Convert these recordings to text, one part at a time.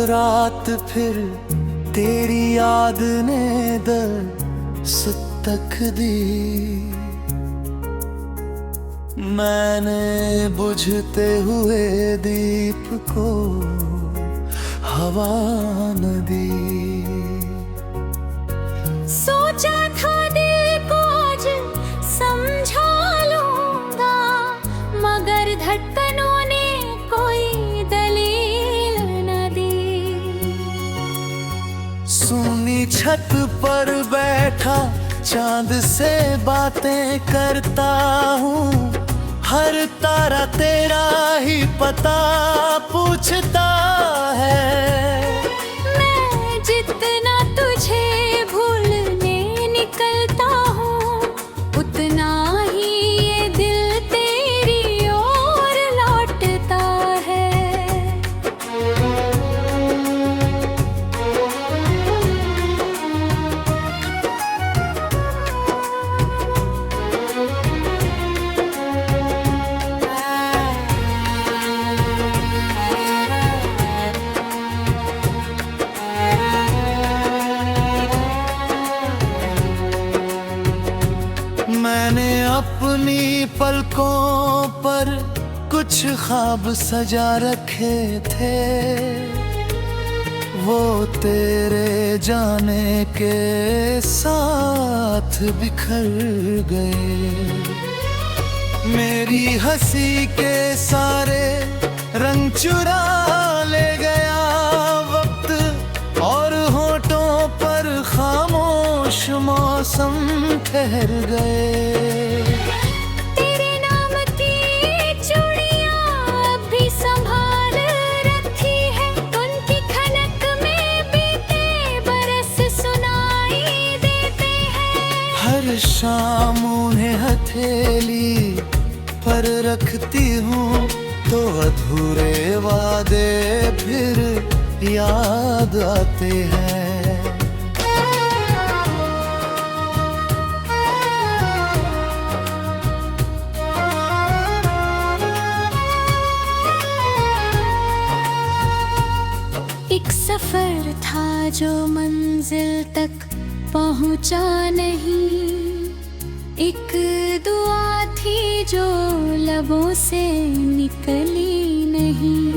रात फिर तेरी याद ने दस्तक दी। मैंने बुझते हुए दीप को हवा न दी। सोचा था दिल को आज समझा लूंगा, मगर धड़कनों ने कोई दलील न दी। सुनी छत पर बैठा चांद से बातें करता हूँ, हर तारा तेरा ही पता पूछता है। मैं जितना तुझे भूलने निकलता हूँ, उतना ही ये दिल तेरी ओर लौटता है। मैंने अपनी पलकों पर कुछ ख्वाब सजा रखे थे, वो तेरे जाने के साथ बिखर गए। मेरी हंसी के सारे रंग चुरा ले गया वक्त, और होठों पर खामोश मौसम ठहर गए। तेरे नाम की चूड़ियां अब भी संभाल रखी है, उनकी खनक में बीते बरस सुनाई देते हैं। हर शाम उन्हें हथेली पर रखती हूँ, तो अधूरे वादे फिर याद आते हैं। एक सफर था जो मंजिल तक पहुंचा नहीं, एक दुआ थी जो लबों से निकली नहीं,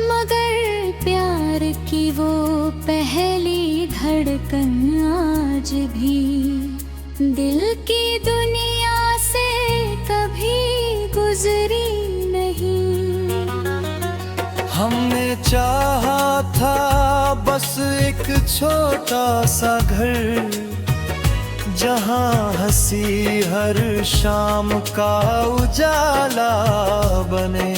मगर प्यार की वो पहली धड़कन आज भी दिल की दुनिया से कभी गुजरी नहीं। हमने चाहा था बस एक छोटा सा घर, जहाँ हंसी हर शाम का उजाला बने,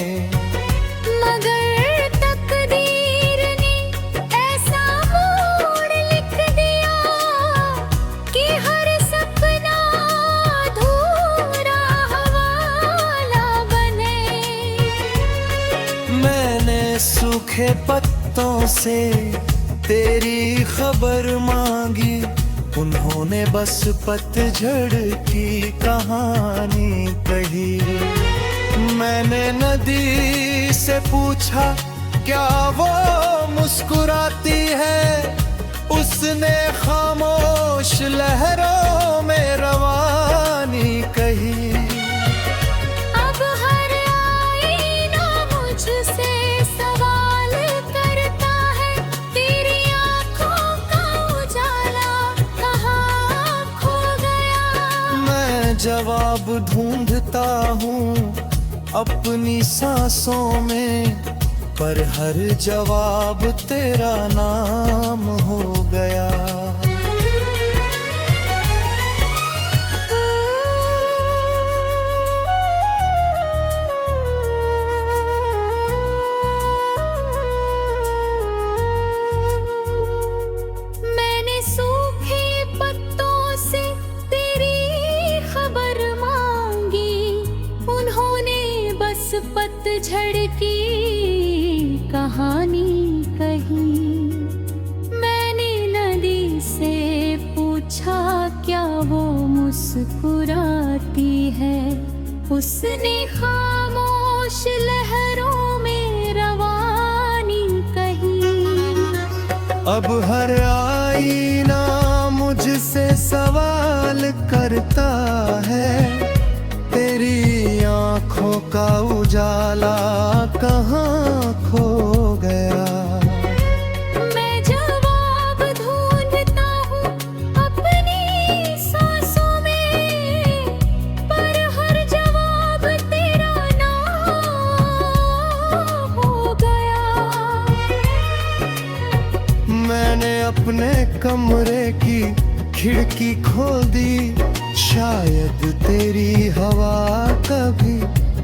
मगर तकदीर ने ऐसा मोड़ लिख दिया कि हर सपना अधूरा हवाला बने। मैंने सूखे पत्तों से तेरी खबर मांगी, उन्होंने बस पतझड़ की कहानी कही। मैंने नदी से पूछा क्या वो मुस्कुराती है, उसने खामोश लहरों में रवानी कही। अब हर आईना मुझसे सवाल करता है, तेरी आंखों का उजाला कहाँ खो गया। मैं जवाब ढूंढता हूँ अपनी सांसों में, पर हर जवाब तेरा नाम हो गया। मैंने सूखे पत्तों से तेरी खबर मांगी, उन्होंने बस पतझड़ की कहानी कही। मैंने नदी से पूछा क्या वो मुस्कुराती है, उसने खामोश लहरों में रवानी कही। अब हर आईना मुझसे सवाल करता है, तेरी आंखों का उजाला कहाँ खो गया। मैं जवाब ढूंढता हूँ अपनी सांसों में, पर हर जवाब तेरा नाम हो गया। मैंने अपने कमरे की खिड़की खोल दी, शायद तेरी हवा कभी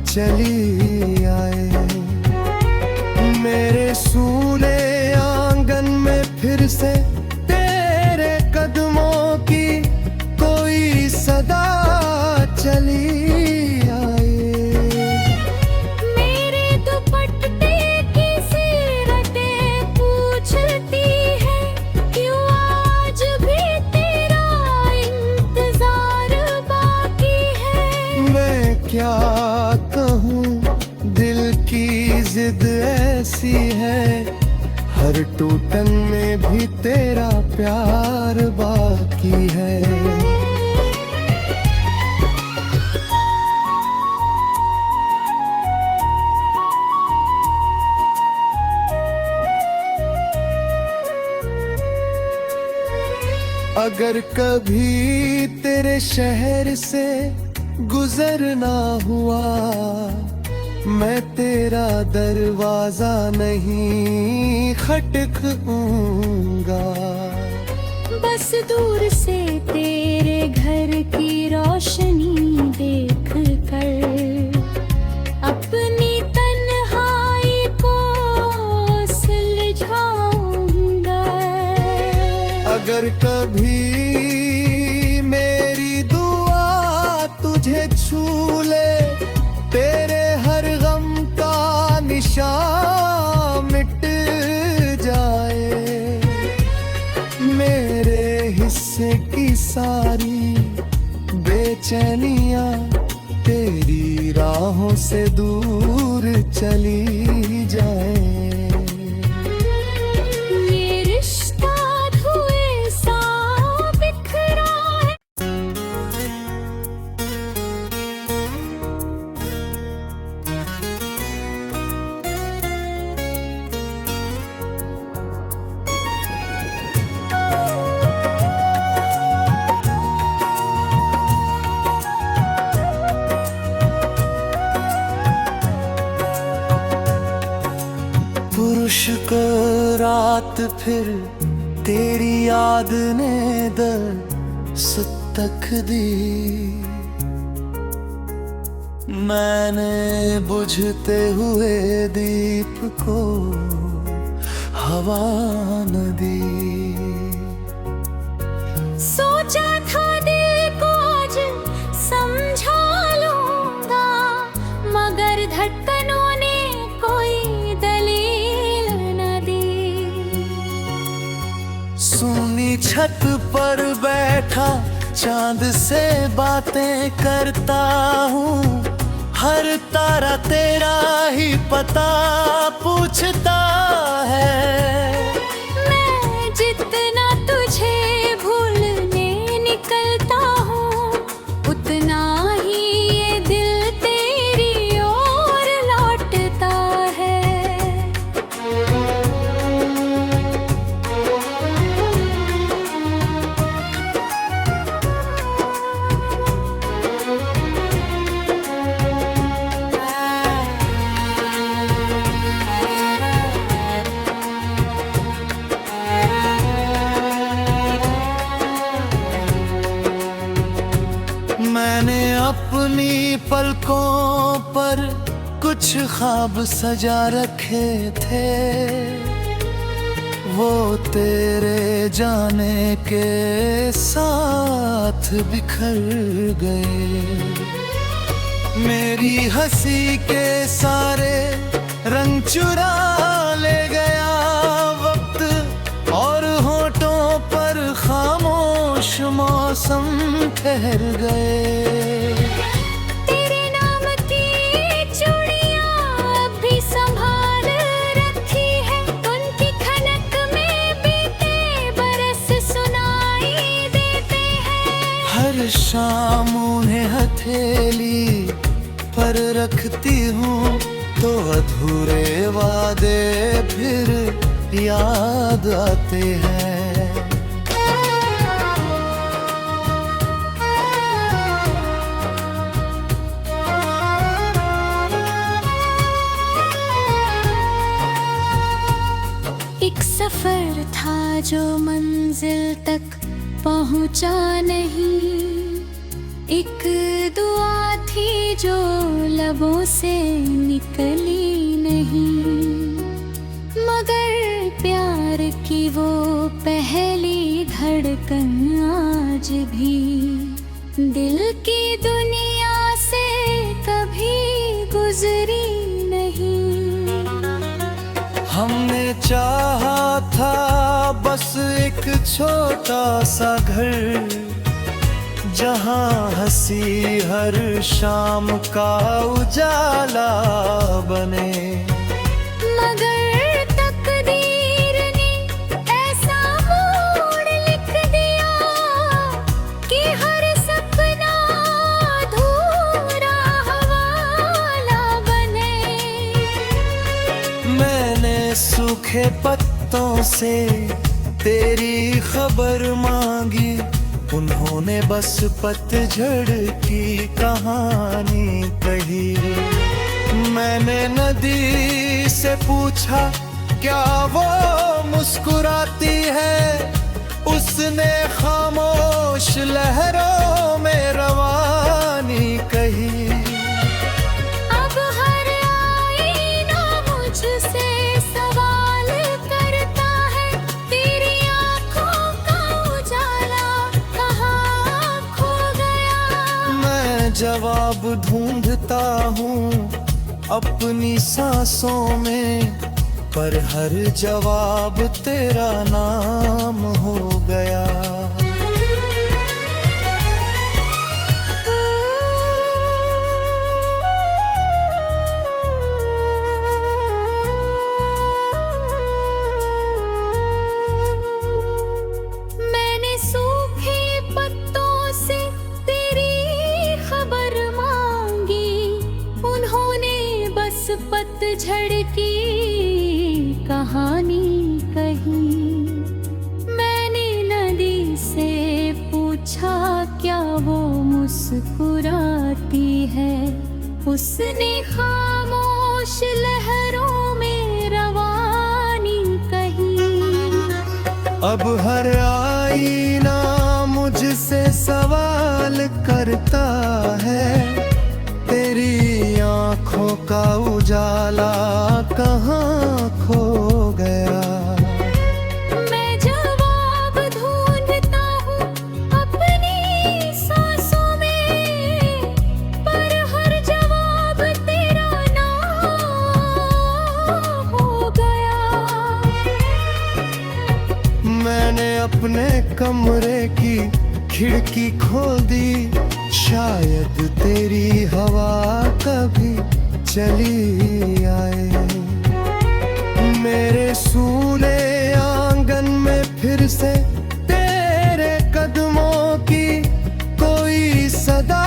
चली आए। मेरे सूने आंगन में फिर से तेरे कदमों की कोई सदा चली आए। मेरे दुपट्टे की सीरतें पूछती है, क्यों आज भी तेरा इंतजार बाकी है। मैं क्या कहूँ, दिल की जिद ऐसी है, हर टूटन में भी तेरा प्यार बाकी है। अगर कभी तेरे शहर से गुजरना हुआ, मैं तेरा दरवाजा नहीं खटखूंगा। बस दूर से तेरे घर की रोशनी देख कर अपनी तन्हाई को सुलझाऊंगा। अगर कभी मेरी दुआ तुझे छू ले, तेरे हर गम का निशान मिट जाए। मेरे हिस्से की सारी बेचैनियां तेरी राहों से दूर चली जाए। ये रिश्ता धुएं सा बिखरा है। पुरुष को रात फिर तेरी याद ने दस्तक दी। मैंने बुझते हुए दीप को हवा न दी। सोचा था दिल को आज समझा लूंगा, मगर धड़कनों ने कोई दलील न दी। सुनी छत पर बैठा चांद से बातें करता हूँ, हर तारा तेरा ही पता पूछता है। मैं जितना तुझे भूलने निकलता हूँ, उतना ही ये दिल तेरी ओर लौटता है। मैंने अपनी पलकों पर कुछ ख्वाब सजा रखे थे, वो तेरे जाने के साथ बिखर गए। मेरी हंसी के सारे रंग चुरा ले गया वक्त, और होठों पर खामोश मौसम ठहर गए। तेरे नाम की चूड़ियां अब भी संभाल रखी है, उनकी खनक में भी हर शाम उन्हें हथेली पर रखती हूँ तो अधूरे वादे फिर याद आते हैं। एक सफर था जो मंजिल तक पहुंचा नहीं, एक दुआ थी जो लबों से निकली नहीं, मगर प्यार की वो पहली धड़कन आज भी दिल की दुनिया से कभी गुजरी नहीं। हमने चाहा था बस एक छोटा सा घर, जहाँ हंसी हर शाम का उजाला बने, मगर तकदीर ने ऐसा मोड़ लिख दिया कि हर सपना अधूरा हवाला बने। मैंने सूखे पत्तों से तेरी खबर मांगी, उन्होंने बस पतझड़ की कहानी कही। मैंने नदी से पूछा क्या वो मुस्कुराती है, उसने खामोश लहरों में रवानी कही। अब हर आईना मुझसे सवाल करता है, तेरी आंखों का उजाला कहाँ खो गया। मैं जवाब ढूंढता हूँ अपनी सांसों में, पर हर जवाब तेरा नाम हो गया। मैंने सूखे पत्तों से तेरी खबर मांगी, उन्होंने बस पतझड़ की कहानी कही। मैंने नदी से पूछा क्या वो मुस्कुराती है, उसने खामोश लहरों में रवानी कही। अब हर आईना मुझसे सवाल करता है, तेरी आंखों का उजाला कहाँ खो गया। मैं जवाब ढूंढता हूँ अपनी सांसों में, पर हर जवाब तेरा नाम हो गया। मैंने अपने कमरे की खिड़की खोल दी, शायद तेरी हवा कभी चली आए। मेरे सूने आंगन में फिर से तेरे कदमों की कोई सदा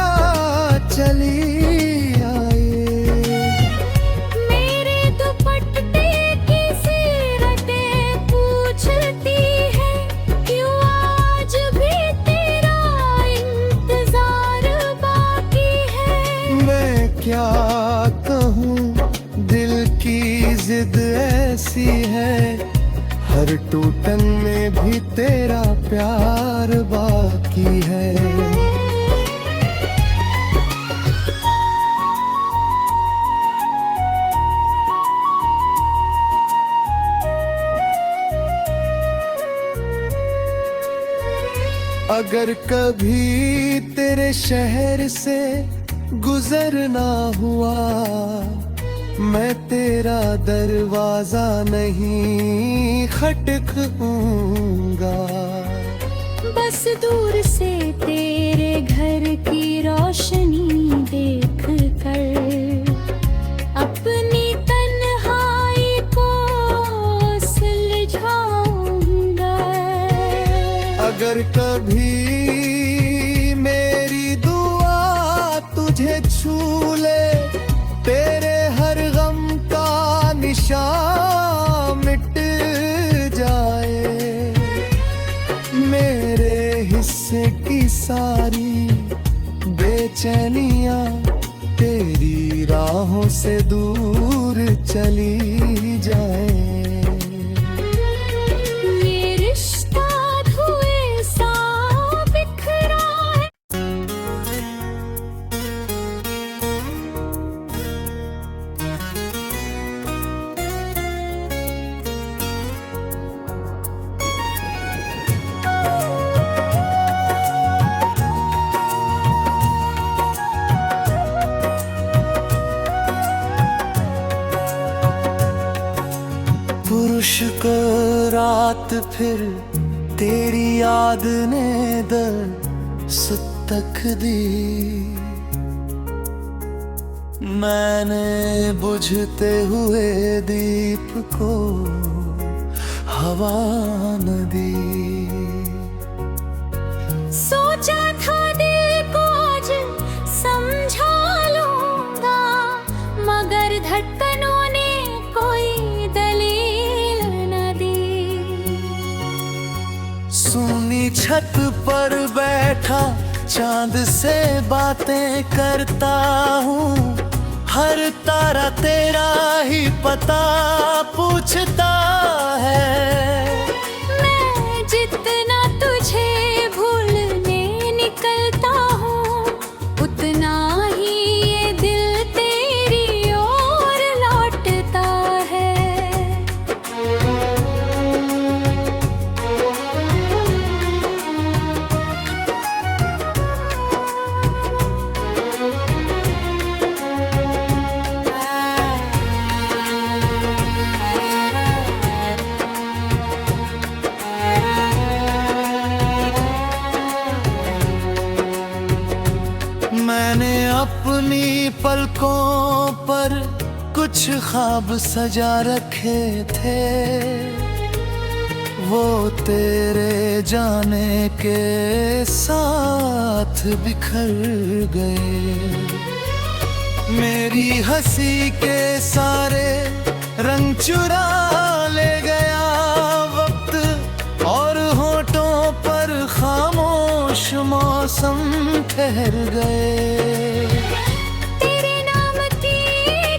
चली आए। मेरे दुपट्टे की सिरतें पूछती है, क्यों आज भी तेरा इंतजार बाकी है। मैं क्या कहूँ दिल की जिद ऐसी है, हर टूटन में भी तेरा प्यार बाकी है। अगर कभी तेरे शहर से गुजरना हुआ, मैं तेरा दरवाजा नहीं खटखूंगा। बस दूर से तेरे घर की रोशनी देख कर अपनी तन्हाई को सुलझाऊंगा। अगर कभी सारी बेचैनियां तेरी राहों से दूर चली जाए। ये रिश्ता धुएं सा बिखरा है। पुरुष को रात फिर तेरी याद ने दस्तक दी। मैंने बुझते हुए दीप को हवा न दी। सोचा था दिल को आज समझा लूंगा, मगर धड़कनों ने कोई दलील न दी। सुनी छत पर बैठा चांद से बातें करता हूँ, हर तारा तेरा ही पता पूछता है। मैं जितना तुझे भूलने निकलता हूँ, उतना ही ये दिल तेरी ओर लौटता है। मैंने अपनी पलकों पर कुछ ख्वाब सजा रखे थे, वो तेरे जाने के साथ बिखर गए। मेरी हंसी के सारे रंग चुरा ले गया वक्त, और होठों पर खामोश मौसम ठहर गए। तेरे नाम की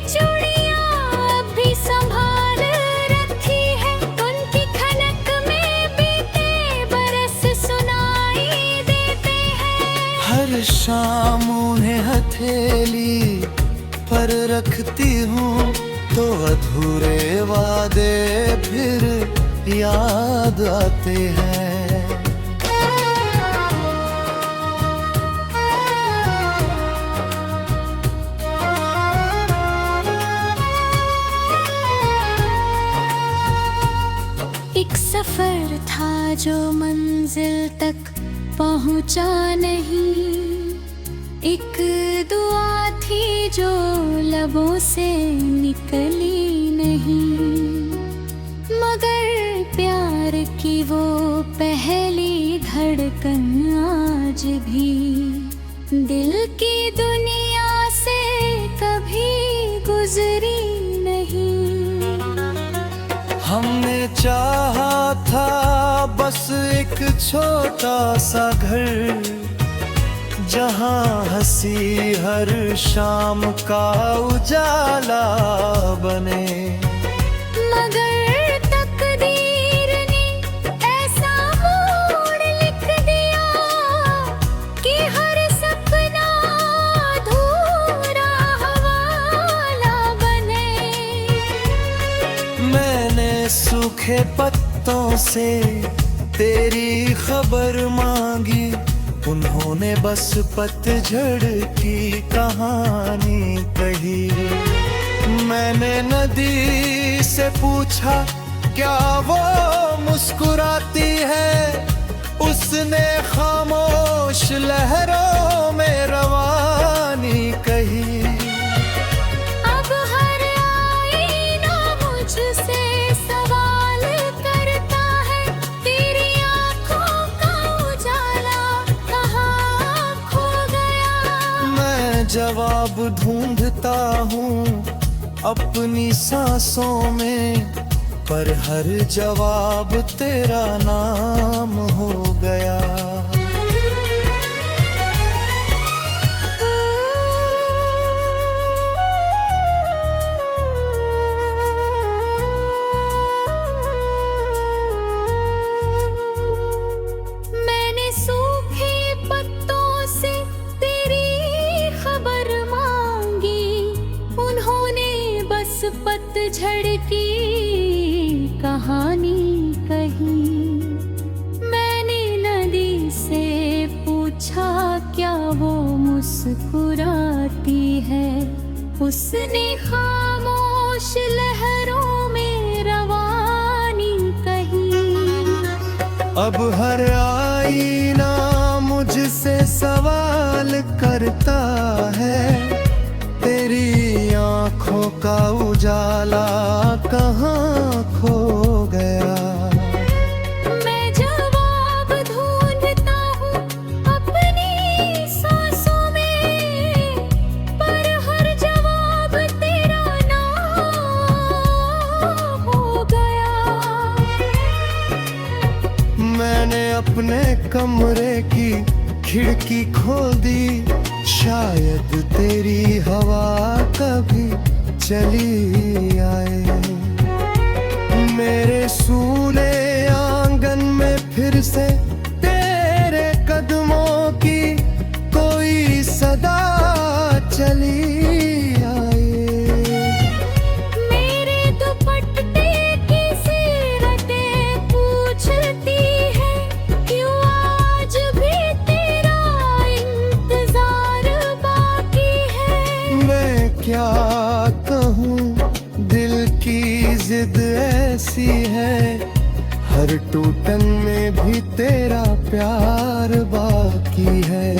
चूड़ियां अब भी संभाल रखी है, उनकी खनक में बीते बरस सुनाई देते हैं। हर शाम उन्हें हथेली पर रखती हूँ तो अधूरे वादे फिर याद आते हैं। एक सफर था जो मंजिल तक पहुंचा नहीं, एक दुआ थी जो लबों से निकली नहीं, मगर प्यार की वो पहली धड़कन आज भी दिल की दुनिया से कभी गुजरी नहीं। हमने चाहा था बस एक छोटा सा घर, जहाँ हंसी हर शाम का उजाला बने, मगर तकदीर ने ऐसा मोड़ लिख दिया कि हर सपना अधूरा हवाला बने। मैंने सूखे पत्तों से तेरी खबर मांगी, उन्होंने बस पतझड़ की कहानी कही। मैंने नदी से पूछा क्या वो मुस्कुराती है, उसने खामोश लहरों में रवानी कही। अब हर आईना मुझसे सवाल करता है, तेरी आंखों का उजाला कहाँ खो गया। मैं जवाब ढूंढता हूँ अपनी सांसों में, पर हर जवाब तेरा नाम हो गया। पतझड़ की कहानी कही। मैंने नदी से पूछा क्या वो मुस्कुराती है, उसने खामोश लहरों में रवानी कही। अब हर आईना मुझसे सवाल करता है, तेरी आँखों का उजाला कहाँ खो गया। मैं जवाब ढूंढता हूँ अपनी सांसों में, पर हर जवाब तेरा नाम हो गया। मैंने अपने कमरे की खिड़की खोल दी, शायद तेरी हवा कभी चली आए। मेरे सूने आंगन में फिर से तेरे कदमों की कोई सदा चली आए। मेरे दुपट्टे की सीरतें पूछती है, क्यों आज भी तेरा इंतजार बाकी है। मैं क्या कहूँ, दिल की जिद ऐसी है, हर टूटन में भी तेरा प्यार बाकी है।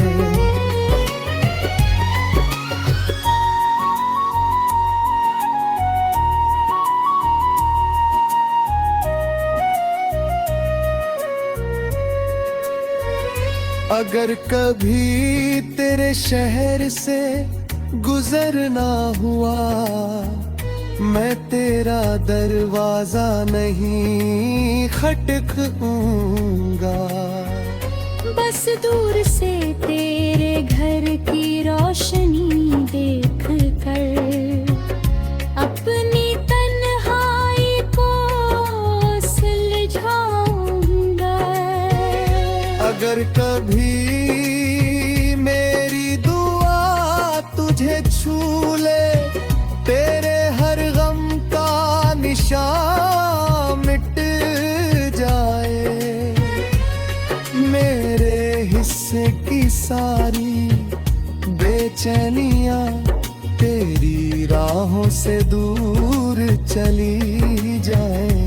अगर कभी तेरे शहर से गुजरना हुआ, मैं तेरा दरवाजा नहीं खटखूंगा। बस दूर से तेरे घर की रोशनी देख कर अपनी तन्हाई को सुलझाऊंगा। अगर कभी मेरी दुआ तुझे छू ले, तेरे हर गम का निशान मिट जाए। मेरे हिस्से की सारी बेचैनियां तेरी राहों से दूर चली जाए।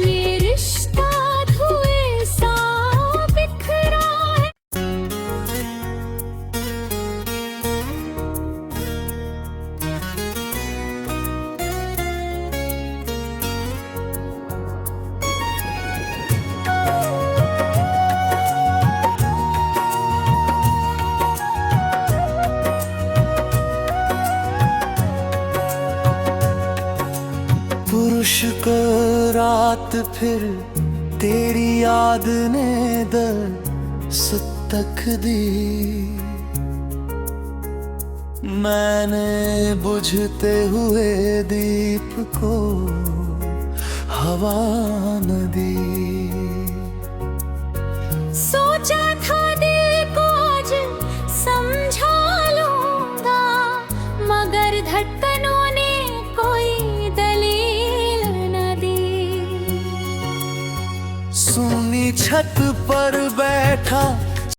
ये रिश्ता धुएं सा बिखरा है। पुरुष को रात फिर तेरी याद ने दस्तक दी। मैंने बुझते हुए दीप को हवा न दी। सोचा था दिल को आज समझा लूंगा, मगर धड़कनों ने कोई दलील न दी। सुनी छत पर बैठा